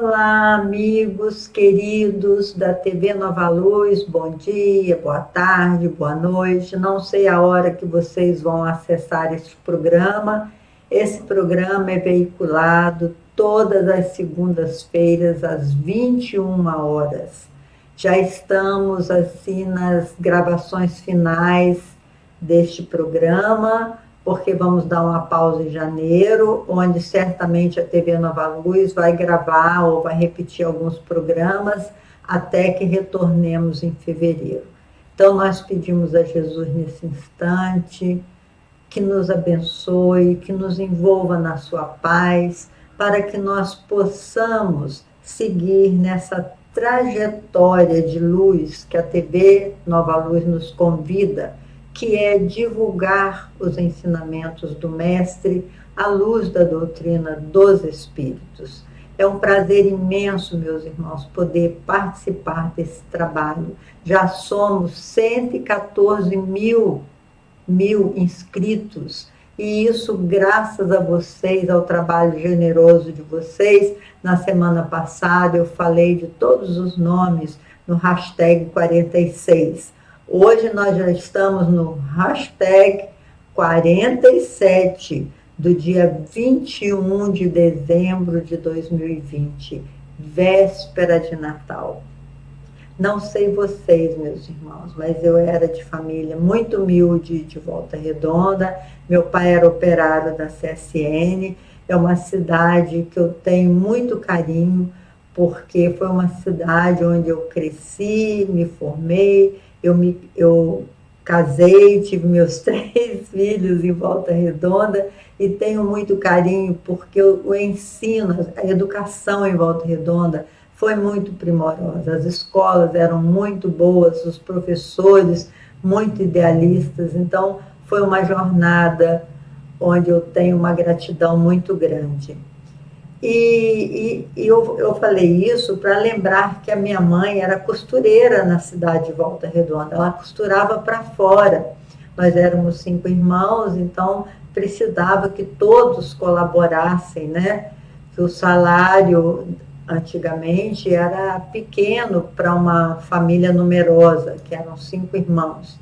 Olá, amigos queridos da TV Nova Luz, bom dia, boa tarde, boa noite. Não sei a hora que vocês vão acessar este programa. Esse programa é veiculado todas as segundas-feiras, às 21 horas. Já estamos, assim, nas gravações finais deste programa, porque vamos dar uma pausa em janeiro, onde certamente a TV Nova Luz vai gravar ou vai repetir alguns programas até que retornemos em fevereiro. Então, nós pedimos a Jesus nesse instante que nos abençoe, que nos envolva na sua paz, para que nós possamos seguir nessa trajetória de luz que a TV Nova Luz nos convida, que é divulgar os ensinamentos do Mestre à luz da doutrina dos Espíritos. É um prazer imenso, meus irmãos, poder participar desse trabalho. Já somos 114 mil inscritos, e isso graças a vocês, ao trabalho generoso de vocês. Na semana passada eu falei de todos os nomes no hashtag 46. Hoje nós já estamos no hashtag 47 do dia 21 de dezembro de 2020, véspera de Natal. Não sei vocês, meus irmãos, mas eu era de família muito humilde de Volta Redonda. Meu pai era operário da CSN. É uma cidade que eu tenho muito carinho, porque foi uma cidade onde eu cresci, me formei, eu casei, tive meus 3 filhos em Volta Redonda, e tenho muito carinho porque o ensino, a educação em Volta Redonda foi muito primorosa. As escolas eram muito boas, os professores muito idealistas. Então, foi uma jornada onde eu tenho uma gratidão muito grande. E eu falei isso para lembrar que a minha mãe era costureira na cidade de Volta Redonda. Ela costurava para fora. Nós éramos 5 irmãos, então precisava que todos colaborassem, né? Que o salário antigamente era pequeno para uma família numerosa, que eram 5 irmãos.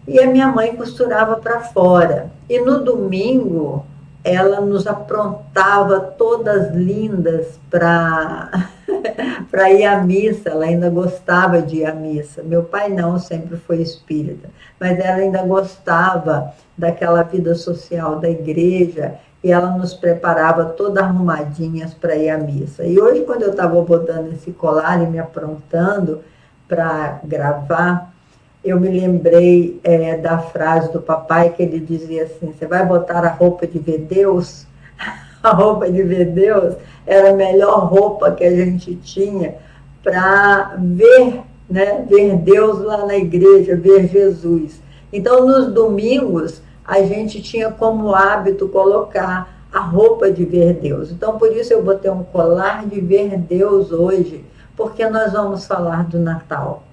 E a minha mãe costurava para fora. E no domingo ela nos aprontava todas lindas para ir à missa. Ela ainda gostava de ir à missa. Meu pai não, sempre foi espírita, mas ela ainda gostava daquela vida social da igreja, e ela nos preparava todas arrumadinhas para ir à missa. E hoje, quando eu estava botando esse colar e me aprontando para gravar, eu me lembrei da frase do papai, que ele dizia assim: você vai botar a roupa de ver Deus? A roupa de ver Deus era a melhor roupa que a gente tinha para ver, né, ver Deus lá na igreja, ver Jesus. Então, nos domingos, a gente tinha como hábito colocar a roupa de ver Deus. Então, por isso eu botei um colar de ver Deus hoje, porque nós vamos falar do Natal.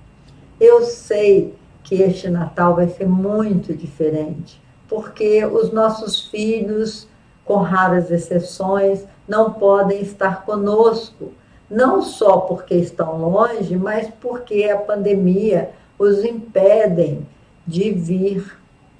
Eu sei que este Natal vai ser muito diferente, porque os nossos filhos, com raras exceções, não podem estar conosco, não só porque estão longe, mas porque a pandemia os impedem de vir,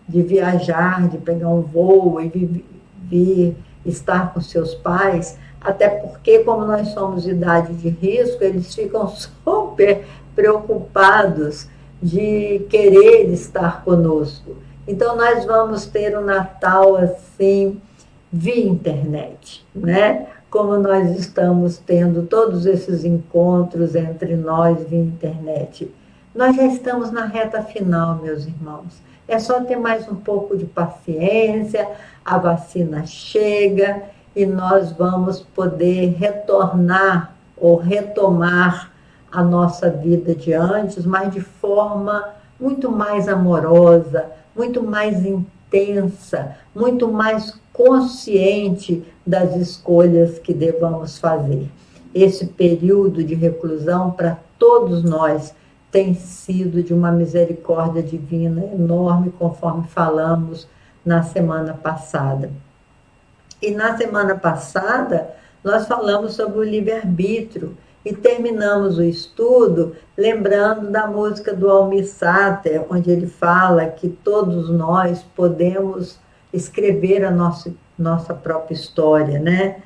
de viajar, de pegar um voo e vir estar com seus pais, até porque, como nós somos idade de risco, eles ficam super preocupados de querer estar conosco. Então, nós vamos ter um Natal assim, via internet, né? Como nós estamos tendo todos esses encontros entre nós via internet. Nós já estamos na reta final, meus irmãos. É só ter mais um pouco de paciência, a vacina chega e nós vamos poder retornar ou retomar a nossa vida de antes, mas de forma muito mais amorosa, muito mais intensa, muito mais consciente das escolhas que devamos fazer. Esse período de reclusão, para todos nós, tem sido de uma misericórdia divina enorme, conforme falamos na semana passada. E na semana passada, nós falamos sobre o livre-arbítrio e terminamos o estudo lembrando da música do Almir Sater, onde ele fala que todos nós podemos escrever a nossa própria história, né?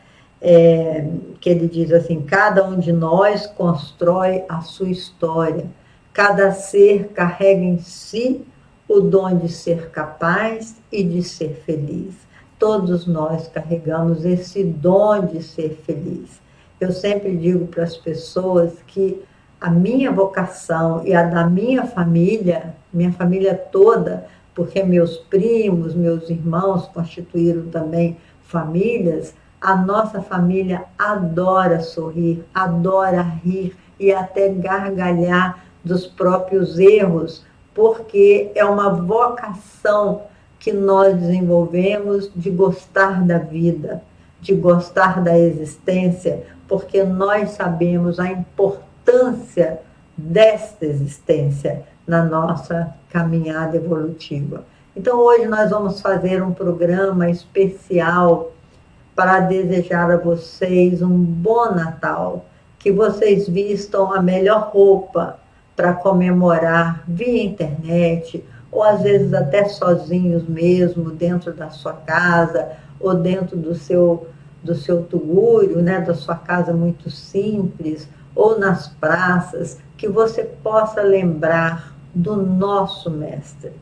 Que ele diz assim, cada um de nós constrói a sua história, cada ser carrega em si o dom de ser capaz e de ser feliz. Todos nós carregamos esse dom de ser feliz. Eu sempre digo para as pessoas que a minha vocação e a da minha família toda, porque meus primos, meus irmãos constituíram também famílias, a nossa família adora sorrir, adora rir e até gargalhar dos próprios erros, porque é uma vocação que nós desenvolvemos de gostar da vida, de gostar da existência, porque nós sabemos a importância desta existência na nossa caminhada evolutiva. Então, hoje nós vamos fazer um programa especial para desejar a vocês um bom Natal, que vocês vistam a melhor roupa para comemorar via internet, ou às vezes até sozinhos mesmo, dentro da sua casa, ou dentro do seu tugúrio, né, da sua casa muito simples, ou nas praças, que você possa lembrar do nosso mestre.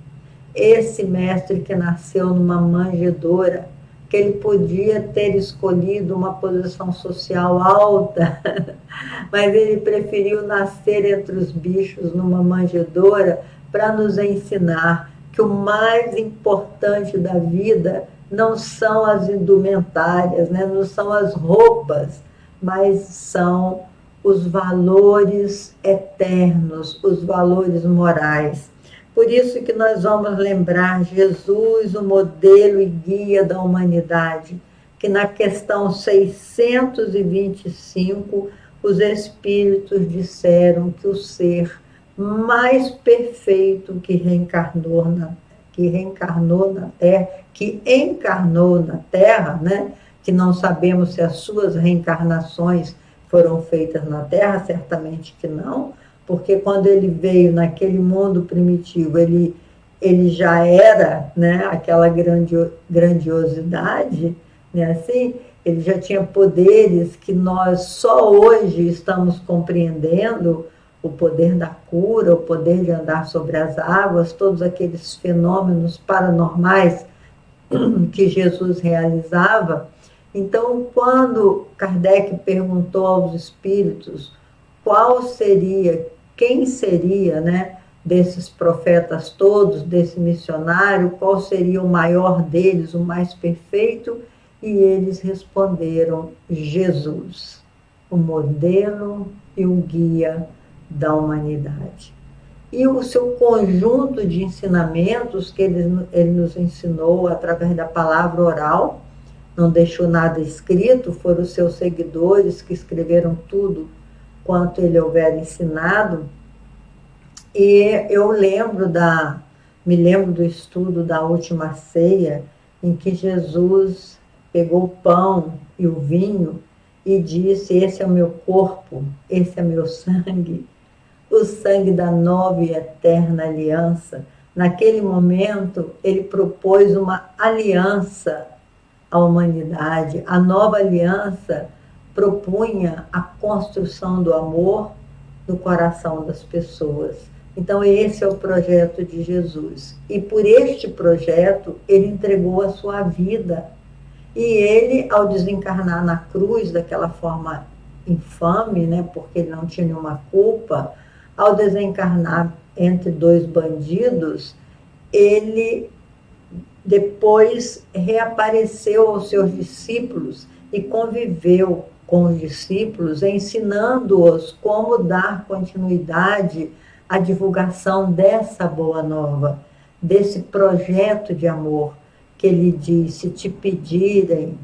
Esse mestre que nasceu numa manjedoura, que ele podia ter escolhido uma posição social alta, mas ele preferiu nascer entre os bichos numa manjedoura para nos ensinar que o mais importante da vida não são as indumentárias, né? Não são as roupas, mas são os valores eternos, os valores morais. Por isso que nós vamos lembrar Jesus, o modelo e guia da humanidade, que na questão 625, os Espíritos disseram que o ser mais perfeito que encarnou na Terra, né? Que não sabemos se as suas reencarnações foram feitas na Terra, certamente que não, porque quando ele veio naquele mundo primitivo, ele já era, né, aquela grandiosidade, né, assim, ele já tinha poderes que nós só hoje estamos compreendendo, o poder da cura, o poder de andar sobre as águas, todos aqueles fenômenos paranormais que Jesus realizava. Então, quando Kardec perguntou aos espíritos quem seria, né, desses profetas todos, desse missionário, qual seria o maior deles, o mais perfeito, e eles responderam: Jesus, o modelo e o guia da humanidade. E o seu conjunto de ensinamentos que ele nos ensinou através da palavra oral, não deixou nada escrito, foram os seus seguidores que escreveram tudo quanto ele houver ensinado. E eu me lembro do estudo da última ceia, em que Jesus pegou o pão e o vinho e disse: esse é o meu corpo, esse é meu sangue, o sangue da nova e eterna aliança. Naquele momento, ele propôs uma aliança à humanidade. A nova aliança propunha a construção do amor no coração das pessoas. Então, esse é o projeto de Jesus. E por este projeto, ele entregou a sua vida. E ele, ao desencarnar na cruz, daquela forma infame, né, porque ele não tinha nenhuma culpa, ao desencarnar entre dois bandidos, ele depois reapareceu aos seus discípulos e conviveu com os discípulos, ensinando-os como dar continuidade à divulgação dessa boa nova, desse projeto de amor, que ele diz: se te pedirem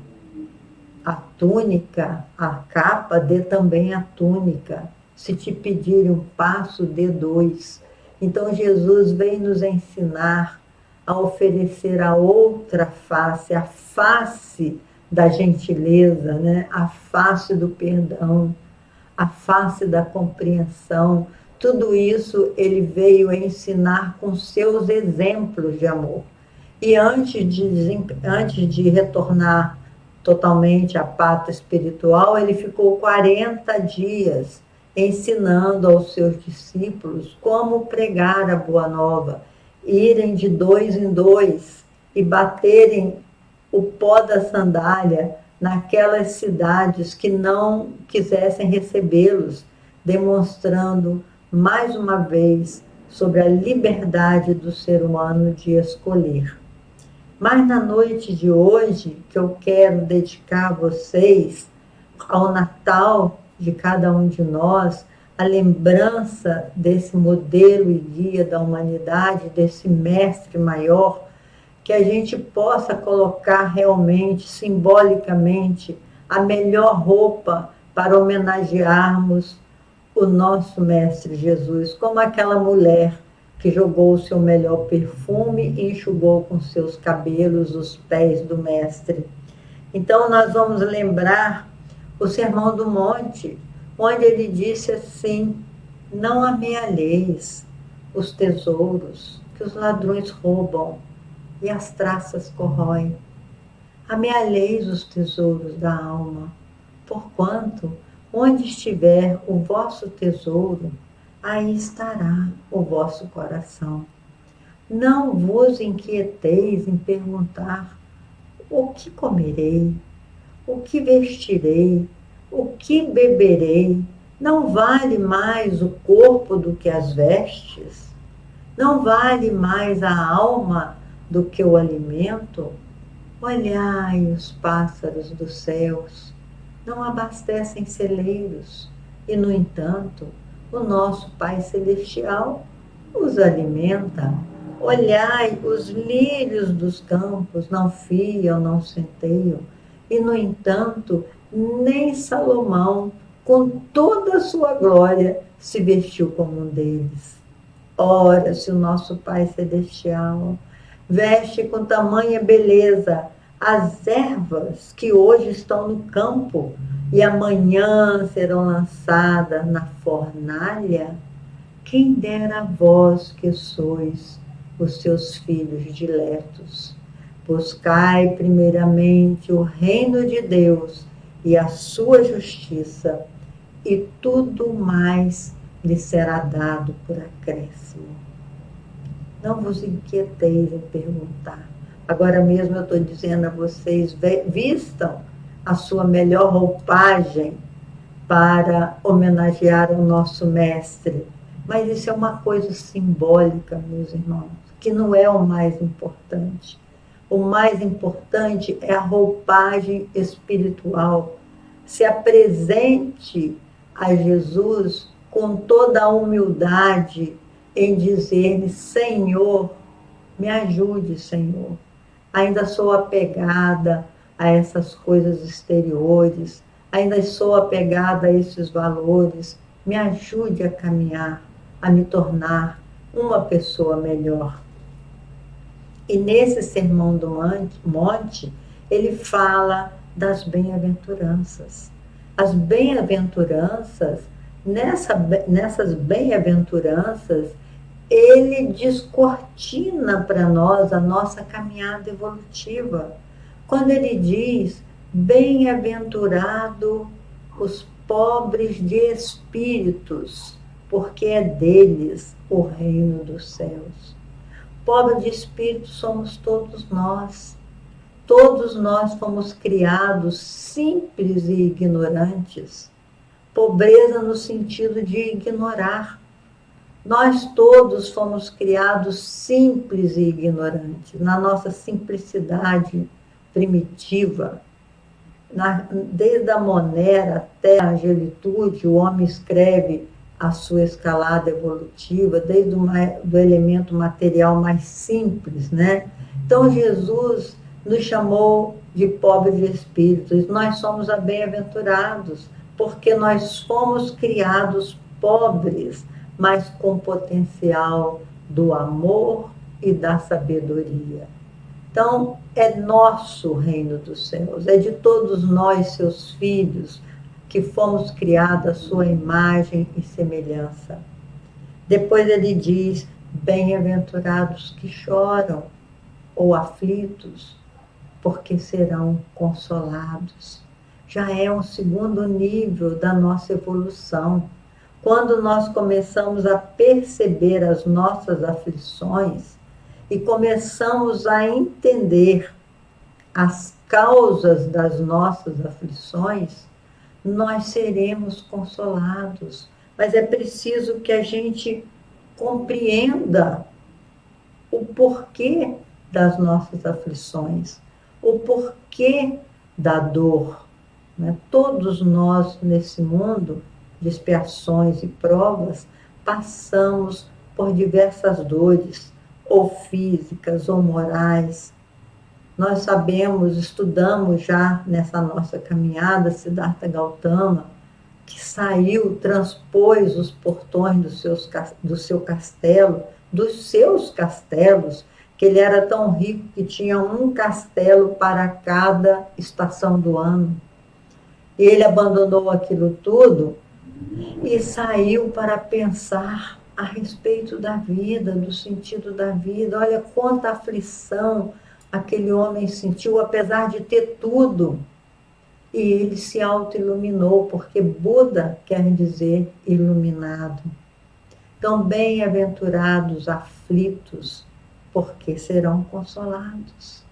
a túnica, a capa, dê também a túnica. Se te pedirem um passo, dê dois. Então Jesus vem nos ensinar a oferecer a outra face, a face da gentileza, né? A face do perdão, a face da compreensão. Tudo isso ele veio ensinar com seus exemplos de amor. E antes de retornar totalmente à pátria espiritual, ele ficou 40 dias ensinando aos seus discípulos como pregar a boa nova, irem de dois em dois e baterem o pó da sandália naquelas cidades que não quisessem recebê-los, demonstrando mais uma vez sobre a liberdade do ser humano de escolher. Mas na noite de hoje, que eu quero dedicar a vocês ao Natal de cada um de nós, a lembrança desse modelo e guia da humanidade, desse mestre maior, que a gente possa colocar realmente, simbolicamente, a melhor roupa para homenagearmos o nosso Mestre Jesus, como aquela mulher que jogou o seu melhor perfume e enxugou com seus cabelos os pés do Mestre. Então, nós vamos lembrar o Sermão do Monte, onde ele disse assim: não amealheis os tesouros que os ladrões roubam e as traças corroem. Amealheis os tesouros da alma, porquanto, onde estiver o vosso tesouro, aí estará o vosso coração. Não vos inquieteis em perguntar: o que comerei? O que vestirei? O que beberei? Não vale mais o corpo do que as vestes? Não vale mais a alma do que o alimento? Olhai os pássaros dos céus, não abastecem celeiros, e, no entanto, o nosso Pai Celestial os alimenta. Olhai os lírios dos campos, não fiam, não centeiam, e, no entanto, nem Salomão, com toda a sua glória, se vestiu como um deles. Ora, se o nosso Pai Celestial veste com tamanha beleza as ervas que hoje estão no campo e amanhã serão lançadas na fornalha, quem dera a vós que sois os seus filhos diletos. Buscai primeiramente o reino de Deus e a sua justiça, e tudo mais lhe será dado por acréscimo. Não vos inquieteis em perguntar. Agora mesmo eu estou dizendo a vocês, vistam a sua melhor roupagem para homenagear o nosso mestre. Mas isso é uma coisa simbólica, meus irmãos, que não é o mais importante. O mais importante é a roupagem espiritual. Se apresente a Jesus com toda a humildade em dizer-lhe: Senhor, me ajude, Senhor. Ainda sou apegada a essas coisas exteriores, ainda sou apegada a esses valores. Me ajude a caminhar, a me tornar uma pessoa melhor. E nesse Sermão do Monte, ele fala das bem-aventuranças. As bem-aventuranças, nessas bem-aventuranças, ele descortina para nós a nossa caminhada evolutiva. Quando ele diz: bem-aventurado os pobres de espíritos, porque é deles o reino dos céus. Pobre de espírito somos todos nós. Todos nós fomos criados simples e ignorantes. Pobreza no sentido de ignorar. Nós todos fomos criados simples e ignorantes, na nossa simplicidade primitiva. Desde a monera até a angelitude, o homem escreve a sua escalada evolutiva, desde do elemento material mais simples, né? Então, Jesus nos chamou de pobres de espíritos. Nós somos bem-aventurados, porque nós fomos criados pobres, mas com potencial do amor e da sabedoria. Então, é nosso o reino dos céus, é de todos nós, seus filhos, que fomos criados à sua imagem e semelhança. Depois ele diz, bem-aventurados que choram ou aflitos, porque serão consolados. Já é um segundo nível da nossa evolução. Quando nós começamos a perceber as nossas aflições e começamos a entender as causas das nossas aflições, nós seremos consolados. Mas é preciso que a gente compreenda o porquê das nossas aflições, o porquê da dor. Né? Todos nós, nesse mundo de expiações e provas, passamos por diversas dores, ou físicas, ou morais. Nós sabemos, estudamos já nessa nossa caminhada, Siddhartha Gautama, que saiu, transpôs os portões do seu castelo, dos seus castelos, que ele era tão rico que tinha um castelo para cada estação do ano. E ele abandonou aquilo tudo e saiu para pensar a respeito da vida, do sentido da vida. Olha quanta aflição aquele homem sentiu, apesar de ter tudo. E ele se auto-iluminou, porque Buda quer dizer iluminado. Então, bem-aventurados aflitos, porque serão consolados.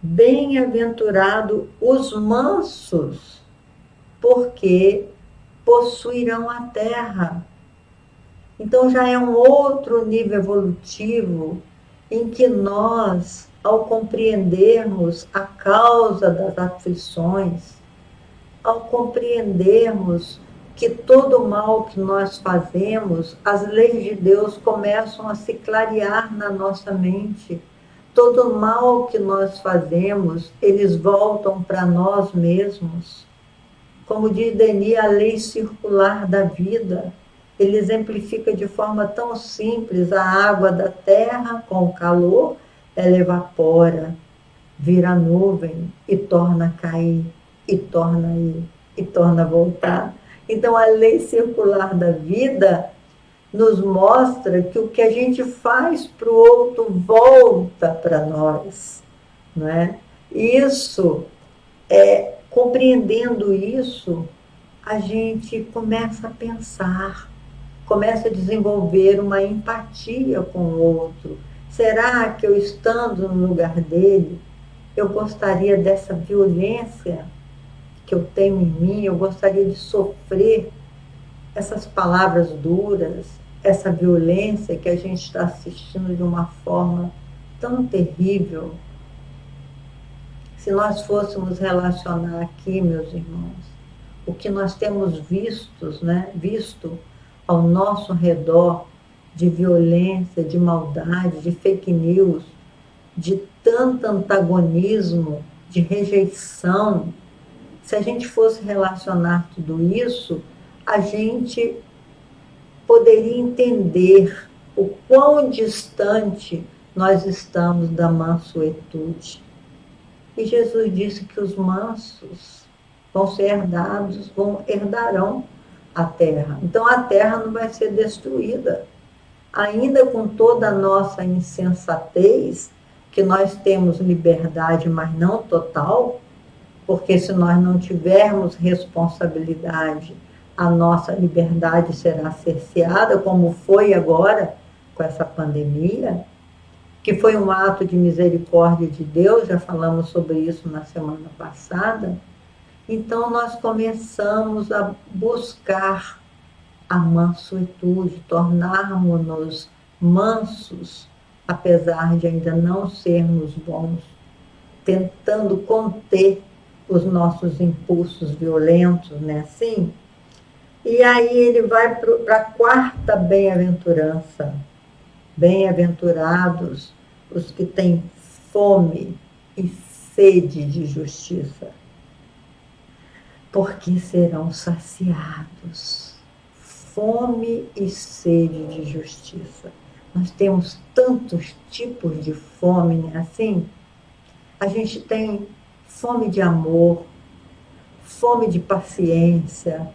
Bem-aventurados os mansos, porque possuirão a terra. Então, já é um outro nível evolutivo em que nós, ao compreendermos a causa das aflições, ao compreendermos que todo mal que nós fazemos, as leis de Deus começam a se clarear na nossa mente. Todo mal que nós fazemos, eles voltam para nós mesmos. Como diz Denis, a lei circular da vida. Ele exemplifica de forma tão simples a água da terra com o calor, ela evapora, vira nuvem e torna a cair, e torna a ir, e torna a voltar. Então, a lei circular da vida nos mostra que o que a gente faz para o outro volta para nós. Não é? Isso, compreendendo isso, a gente começa a pensar, começa a desenvolver uma empatia com o outro. Será que eu, estando no lugar dele, eu gostaria dessa violência que eu tenho em mim? Eu gostaria de sofrer essas palavras duras, essa violência que a gente está assistindo de uma forma tão terrível? Se nós fôssemos relacionar aqui, meus irmãos, o que nós temos visto ao nosso redor de violência, de maldade, de fake news, de tanto antagonismo, de rejeição, se a gente fosse relacionar tudo isso, a gente poderia entender o quão distante nós estamos da mansuetude. E Jesus disse que os mansos vão ser herdados, herdarão a terra. Então a terra não vai ser destruída. Ainda com toda a nossa insensatez, que nós temos liberdade, mas não total, porque se nós não tivermos responsabilidade, a nossa liberdade será cerceada, como foi agora com essa pandemia, que foi um ato de misericórdia de Deus, já falamos sobre isso na semana passada. Então nós começamos a buscar a mansuetude, tornarmos-nos mansos, apesar de ainda não sermos bons, tentando conter os nossos impulsos violentos, né? Assim? E aí ele vai para a quarta bem-aventurança. Bem-aventurados os que têm fome e sede de justiça, porque serão saciados. Fome e sede de justiça. Nós temos tantos tipos de fome, né? Assim, A gente tem fome de amor, fome de paciência,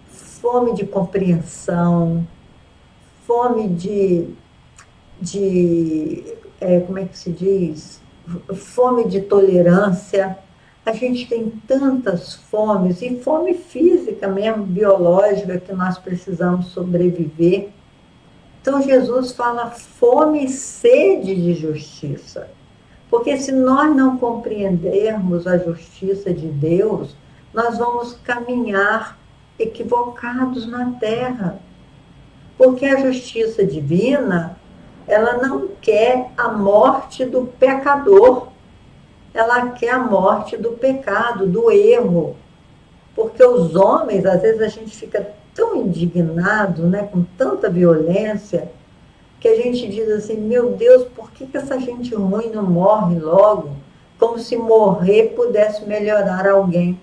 fome de compreensão, fome como é que se diz? Fome de tolerância. A gente tem tantas fomes, e fome física mesmo, biológica, que nós precisamos sobreviver. Então Jesus fala fome e sede de justiça. Porque se nós não compreendermos a justiça de Deus, nós vamos caminhar equivocados na terra. Porque a justiça divina, ela não quer a morte do pecador, ela quer a morte do pecado, do erro. Porque os homens, às vezes a gente fica tão indignado, né, com tanta violência, que a gente diz assim, meu Deus, por que essa gente ruim não morre logo? Como se morrer pudesse melhorar alguém.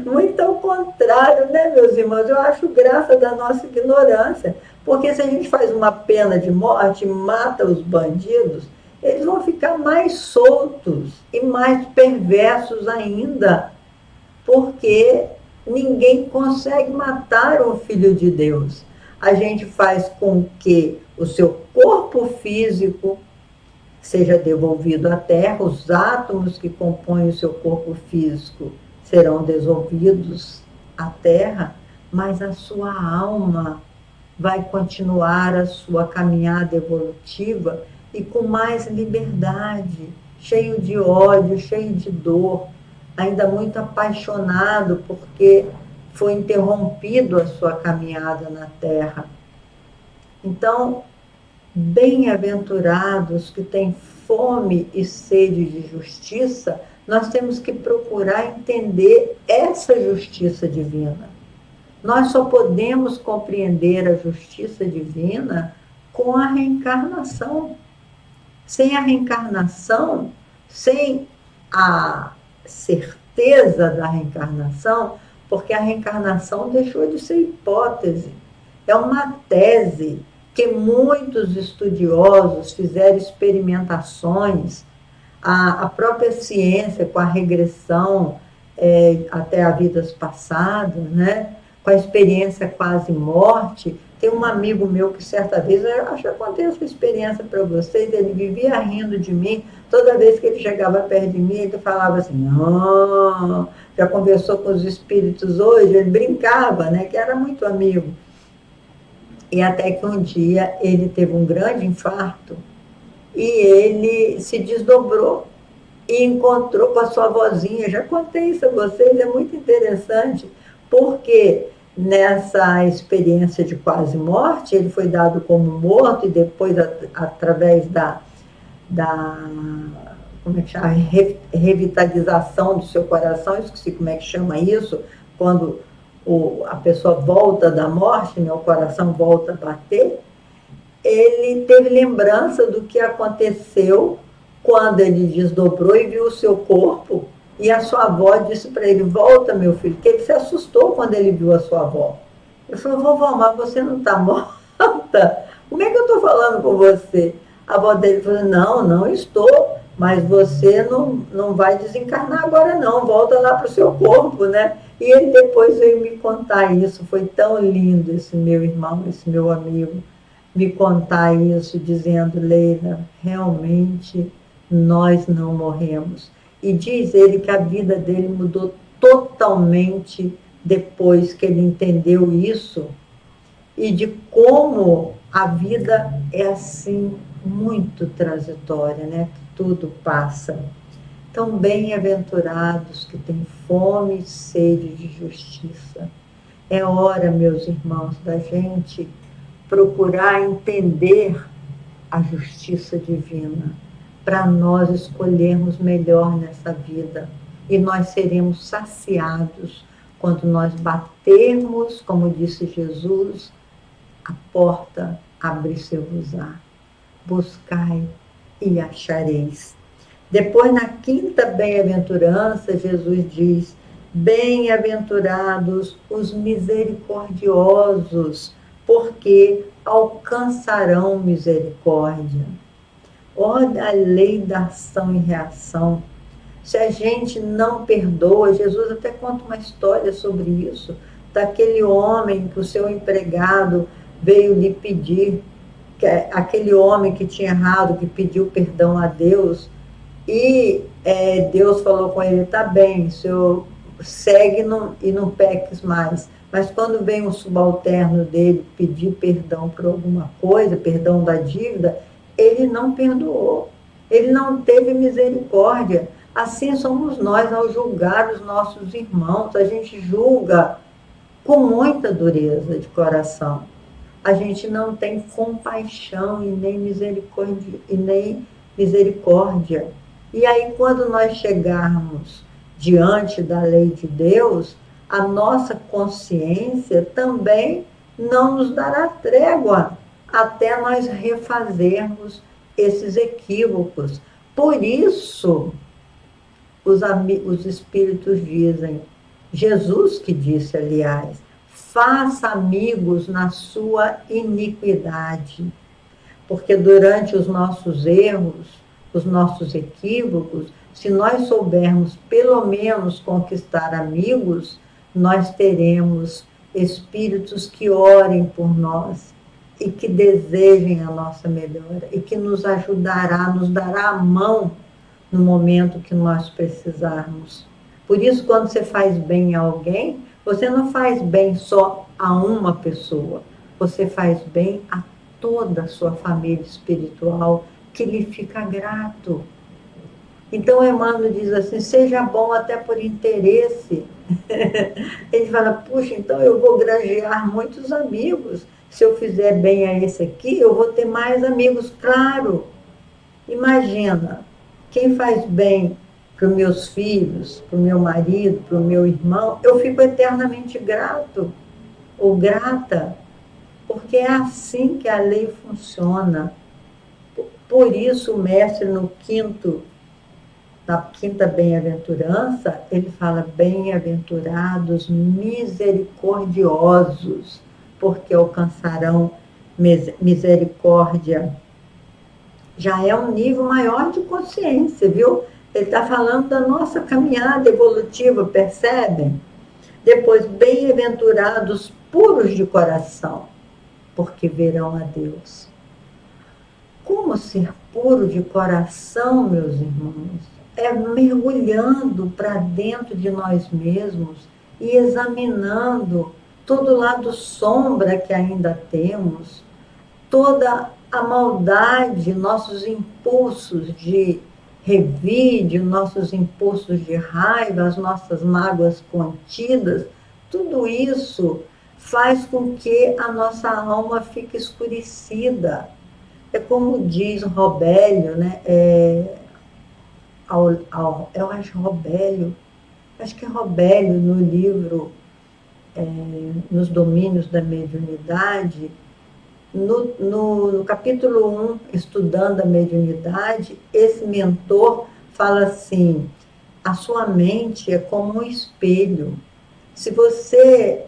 Muito ao contrário, né, meus irmãos? Eu acho graça da nossa ignorância. Porque se a gente faz uma pena de morte e mata os bandidos, eles vão ficar mais soltos e mais perversos ainda. Porque ninguém consegue matar um filho de Deus. A gente faz com que o seu corpo físico seja devolvido à terra, os átomos que compõem o seu corpo físico serão devolvidos à terra, mas a sua alma vai continuar a sua caminhada evolutiva e com mais liberdade, cheio de ódio, cheio de dor, ainda muito apaixonado porque foi interrompido a sua caminhada na terra. Então, bem-aventurados que têm fome e sede de justiça, nós temos que procurar entender essa justiça divina. Nós só podemos compreender a justiça divina com a reencarnação. Sem a reencarnação, sem a certeza da reencarnação, porque a reencarnação deixou de ser hipótese, é uma tese que muitos estudiosos fizeram experimentações, a própria ciência com a regressão até a vidas passadas, né? Com a experiência quase morte. Tem um amigo meu que certa vez, eu acho que eu contei essa experiência para vocês, ele vivia rindo de mim, toda vez que ele chegava perto de mim, ele falava assim, não, já conversou com os espíritos hoje, ele brincava, né, que era muito amigo. E até que um dia ele teve um grande infarto e ele se desdobrou e encontrou com a sua vozinha. Já contei isso a vocês, é muito interessante, porque nessa experiência de quase morte, ele foi dado como morto e depois, através da como é que chama? Revitalização do seu coração, esqueci como é que chama isso, quando a pessoa volta da morte, né, o coração volta a bater, ele teve lembrança do que aconteceu quando ele desdobrou e viu o seu corpo, e a sua avó disse para ele, volta meu filho, que ele se assustou quando ele viu a sua avó. Ele falou, vovó, mas você não está morta? Como é que eu estou falando com você? A avó dele falou, não estou, mas você não vai desencarnar agora não, volta lá para o seu corpo, né? E ele depois veio me contar isso, foi tão lindo esse meu irmão, esse meu amigo, me contar isso, dizendo, Leila, realmente nós não morremos. E diz ele que a vida dele mudou totalmente depois que ele entendeu isso, e de como a vida é assim, muito transitória, né? Tudo passa. Então, bem-aventurados que têm fome e sede de justiça. É hora, meus irmãos, da gente procurar entender a justiça divina, para nós escolhermos melhor nessa vida. E nós seremos saciados quando nós batermos, como disse Jesus, a porta abrir-se-vos-á. Buscai e achareis. Depois, na quinta bem-aventurança, Jesus diz, bem-aventurados os misericordiosos, porque alcançarão misericórdia. Olha a lei da ação e reação. Se a gente não perdoa, Jesus até conta uma história sobre isso, daquele homem que o seu empregado veio lhe pedir, aquele homem que tinha errado, que pediu perdão a Deus, e Deus falou com ele, tá bem, senhor, segue e não peques mais. Mas quando vem um subalterno dele pedir perdão por alguma coisa, perdão da dívida, ele não perdoou. Ele não teve misericórdia. Assim somos nós ao julgar os nossos irmãos. A gente julga com muita dureza de coração. A gente não tem compaixão e nem misericórdia. E aí, quando nós chegarmos diante da lei de Deus, a nossa consciência também não nos dará trégua até nós refazermos esses equívocos. Por isso, os espíritos dizem, Jesus que disse, aliás, faça amigos na sua iniquidade, porque durante os nossos erros, os nossos equívocos, se nós soubermos pelo menos conquistar amigos, nós teremos espíritos que orem por nós e que desejem a nossa melhora e que nos ajudará, nos dará a mão no momento que nós precisarmos. Por isso, quando você faz bem a alguém, você não faz bem só a uma pessoa, você faz bem a toda a sua família espiritual, que lhe fica grato. Então, Emmanuel diz assim, seja bom até por interesse. Ele fala, puxa, então eu vou granjear muitos amigos. Se eu fizer bem a esse aqui, eu vou ter mais amigos. Claro, imagina, quem faz bem para os meus filhos, para o meu marido, para o meu irmão, eu fico eternamente grato ou grata, porque é assim que a lei funciona. Por isso, o mestre, na quinta bem-aventurança, ele fala, bem-aventurados misericordiosos, porque alcançarão misericórdia. Já é um nível maior de consciência, viu? Ele está falando da nossa caminhada evolutiva, percebem? Depois, bem-aventurados puros de coração, porque verão a Deus. Como ser puro de coração, meus irmãos? É mergulhando para dentro de nós mesmos e examinando todo o lado sombra que ainda temos, toda a maldade, nossos impulsos de revide, nossos impulsos de raiva, as nossas mágoas contidas, tudo isso faz com que a nossa alma fique escurecida. É como diz Robélio, né? Eu acho que é Robélio no livro Nos Domínios da Mediunidade, no capítulo 1, Estudando a Mediunidade, esse mentor fala assim, a sua mente é como um espelho. Se você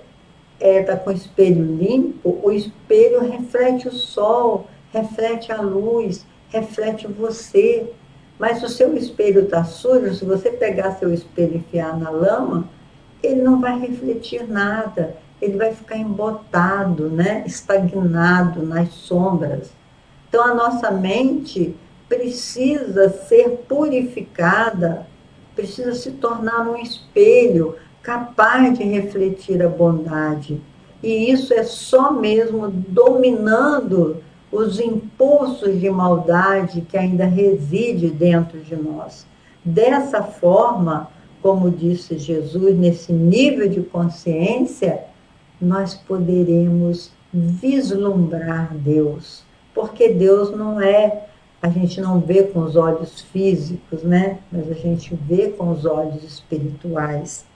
está com o espelho limpo, o espelho reflete o sol, reflete a luz, reflete você. Mas se o seu espelho está sujo, se você pegar seu espelho e enfiar na lama, ele não vai refletir nada, ele vai ficar embotado, né? Estagnado nas sombras. Então a nossa mente precisa ser purificada, precisa se tornar um espelho capaz de refletir a bondade. E isso é só mesmo dominando os impulsos de maldade que ainda reside dentro de nós. Dessa forma, como disse Jesus, nesse nível de consciência, nós poderemos vislumbrar Deus. Porque Deus não é, a gente não vê com os olhos físicos, né? Mas a gente vê com os olhos espirituais.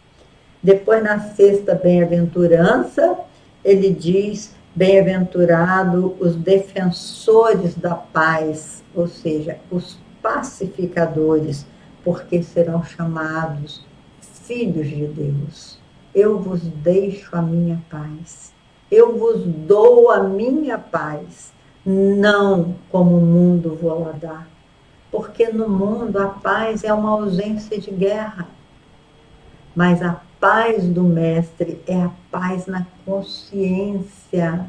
Depois, na sexta bem-aventurança, ele diz, bem-aventurado os defensores da paz, ou seja, os pacificadores, porque serão chamados filhos de Deus. Eu vos deixo a minha paz, eu vos dou a minha paz, não como o mundo vou lá dar. Porque no mundo a paz é uma ausência de guerra, mas a paz do Mestre é a paz na consciência,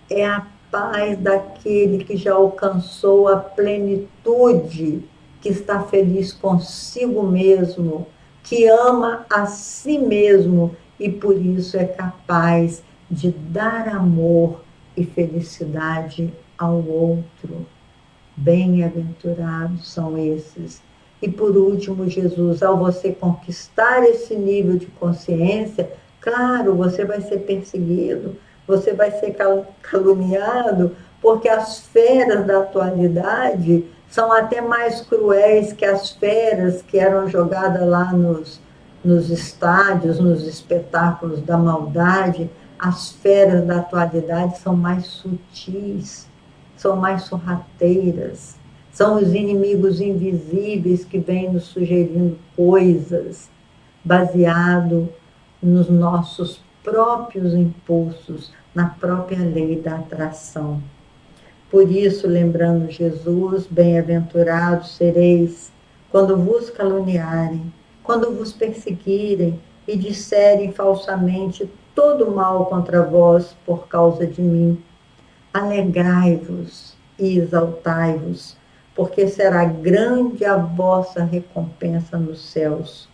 é a paz daquele que já alcançou a plenitude, que está feliz consigo mesmo, que ama a si mesmo e por isso é capaz de dar amor e felicidade ao outro. Bem-aventurados são esses. E por último, Jesus, ao você conquistar esse nível de consciência, claro, você vai ser perseguido, você vai ser caluniado, porque as feras da atualidade são até mais cruéis que as feras que eram jogadas lá nos estádios, nos espetáculos da maldade. As feras da atualidade são mais sutis, são mais sorrateiras, são os inimigos invisíveis que vêm nos sugerindo coisas baseado nos nossos próprios impulsos, na própria lei da atração. Por isso, lembrando Jesus, bem-aventurados sereis quando vos caluniarem, quando vos perseguirem e disserem falsamente todo mal contra vós por causa de mim. Alegrai-vos e exaltai-vos, porque será grande a vossa recompensa nos céus.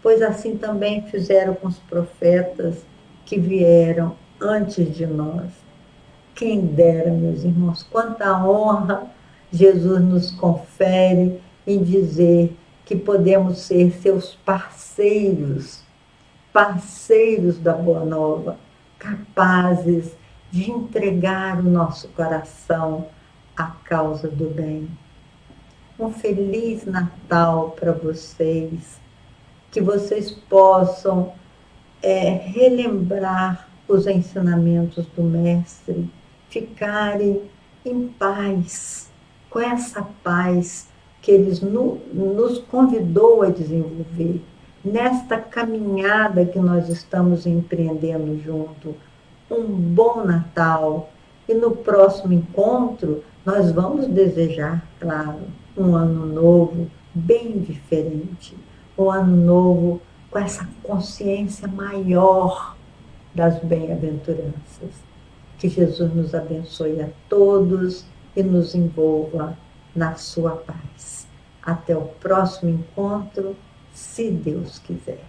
Pois assim também fizeram com os profetas que vieram antes de nós. Quem dera, meus irmãos, quanta honra Jesus nos confere em dizer que podemos ser seus parceiros, parceiros da Boa Nova, capazes de entregar o nosso coração à causa do bem. Um feliz Natal para vocês, que vocês possam relembrar os ensinamentos do Mestre, ficarem em paz, com essa paz que ele nos convidou a desenvolver, nesta caminhada que nós estamos empreendendo junto. Um bom Natal. E no próximo encontro, nós vamos desejar, claro, um ano novo bem diferente. Um ano novo com essa consciência maior das bem-aventuranças. Que Jesus nos abençoe a todos e nos envolva na sua paz. Até o próximo encontro, se Deus quiser.